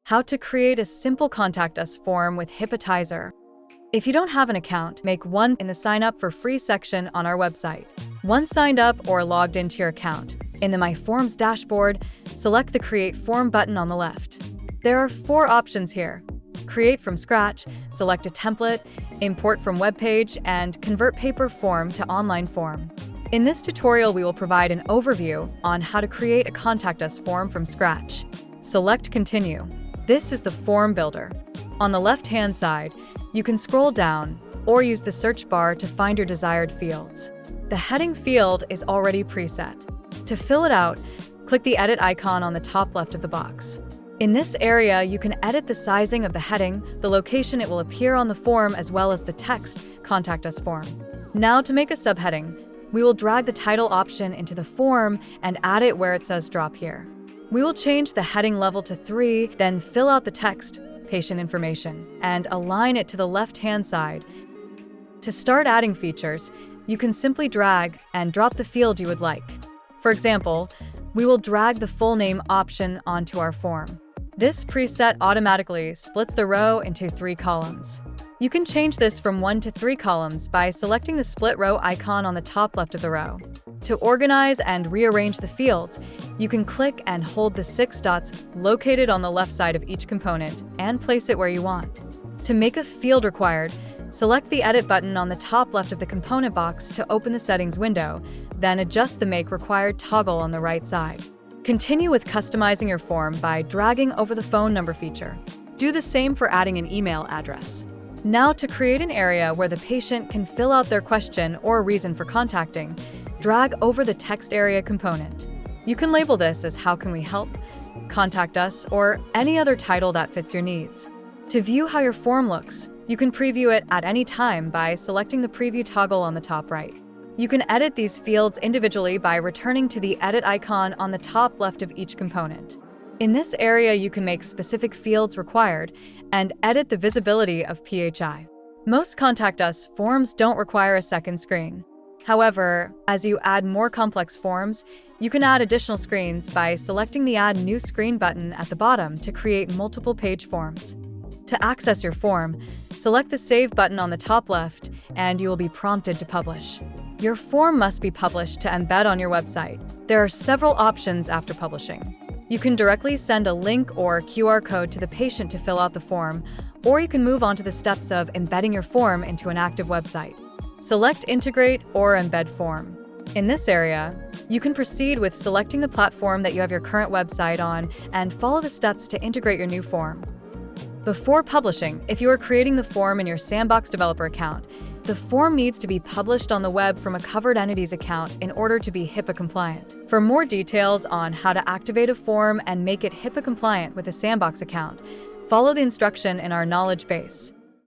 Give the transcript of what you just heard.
How to create a simple Contact Us form with HIPAAtizer. If you don't have an account, make one in the Sign Up for Free section on our website. Once signed up or logged into your account, in the My Forms dashboard, select the Create Form button on the left. There are 4 options here: Create from scratch, select a template, import from web page, and convert paper form to online form. In this tutorial, we will provide an overview on how to create a Contact Us form from scratch. Select Continue. This is the form builder. On the left-hand side, you can scroll down or use the search bar to find your desired fields. The heading field is already preset. To fill it out, click the edit icon on the top left of the box. In this area, you can edit the sizing of the heading, the location it will appear on the form, as well as the text Contact Us form. Now, to make a subheading, we will drag the title option into the form and add it where it says Drop Here. We will change the heading level to 3, then fill out the text, patient information, and align it to the left-hand side. To start adding features, you can simply drag and drop the field you would like. For example, we will drag the full name option onto our form. This preset automatically splits the row into 3 columns. You can change this from 1 to 3 columns by selecting the split row icon on the top left of the row. To organize and rearrange the fields, you can click and hold the 6 dots located on the left side of each component and place it where you want. To make a field required, select the Edit button on the top left of the component box to open the settings window, then adjust the Make Required toggle on the right side. Continue with customizing your form by dragging over the phone number feature. Do the same for adding an email address. Now, to create an area where the patient can fill out their question or reason for contacting, drag over the text area component. You can label this as How Can We Help?, Contact Us, or any other title that fits your needs. To view how your form looks, you can preview it at any time by selecting the preview toggle on the top right. You can edit these fields individually by returning to the edit icon on the top left of each component. In this area, you can make specific fields required and edit the visibility of PHI. Most Contact Us forms don't require a second screen. However, as you add more complex forms, you can add additional screens by selecting the Add New Screen button at the bottom to create multiple page forms. To access your form, select the Save button on the top left, and you will be prompted to publish. Your form must be published to embed on your website. There are several options after publishing. You can directly send a link or QR code to the patient to fill out the form, or you can move on to the steps of embedding your form into an active website. Select Integrate or Embed Form. In this area, you can proceed with selecting the platform that you have your current website on and follow the steps to integrate your new form. Before publishing, if you are creating the form in your Sandbox developer account, the form needs to be published on the web from a covered entities account in order to be HIPAA compliant. For more details on how to activate a form and make it HIPAA compliant with a Sandbox account, follow the instruction in our knowledge base.